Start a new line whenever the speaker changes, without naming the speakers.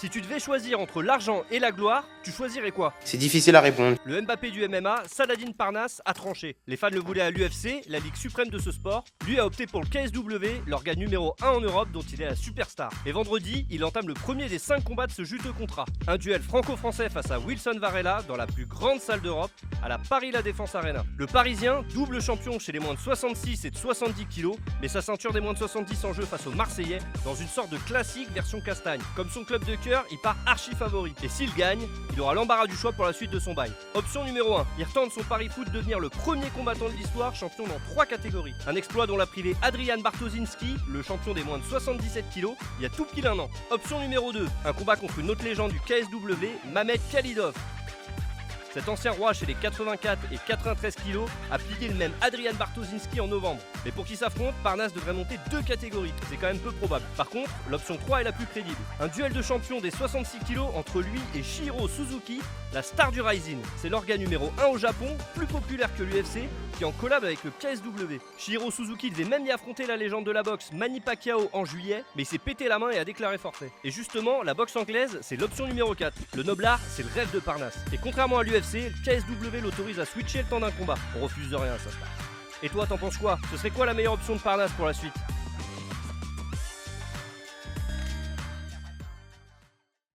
Si tu devais choisir entre l'argent et la gloire, tu choisirais quoi?
C'est difficile à répondre.
Le Mbappé du MMA, Saladin Parnasse, a tranché. Les fans le voulaient à l'UFC, la ligue suprême de ce sport. Lui a opté pour le KSW, l'organe numéro 1 en Europe dont il est la superstar. Et vendredi, il entame le premier des 5 combats de ce juteux contrat. Un duel franco-français face à Wilson Varela dans la plus grande salle d'Europe, à la Paris La Défense Arena. Le Parisien, double champion chez les moins de 66 et de 70 kg, met sa ceinture des moins de 70 en jeu face aux Marseillais dans une sorte de classique version castagne. Comme son club de cœur, il part archi favori. Et s'il gagne, il aura l'embarras du choix pour la suite de son bail. Option numéro 1, il retente son pari foot de devenir le premier combattant de l'histoire, champion dans 3 catégories. Un exploit dont l'a privé Adrian Bartoszynski, le champion des moins de 77 kg, il y a tout pile un an. Option numéro 2, un combat contre une autre légende du KSW, Mamed Khalidov. Cet ancien roi chez les 84 et 93 kg a plié le même Adrian Bartoszynski en novembre. Mais pour qu'ils s'affrontent, Parnasse devrait monter 2 catégories. C'est quand même peu probable. Par contre, l'option 3 est la plus crédible. Un duel de champions des 66 kg entre lui et Shihiro Suzuki, la star du Rising. C'est l'organe numéro 1 au Japon, plus populaire que l'UFC, qui en collab avec le KSW. Shihiro Suzuki devait même y affronter la légende de la boxe Manny Pacquiao en juillet, mais il s'est pété la main et a déclaré forfait. Et justement, la boxe anglaise, c'est l'option numéro 4. Le noblard, c'est le rêve de Parnasse. Et contrairement à l'UFC, le KSW l'autorise à switcher le temps d'un combat. On refuse de rien, ça se passe. Et toi, t'en penses quoi? Ce serait quoi la meilleure option de Parnasse pour la suite?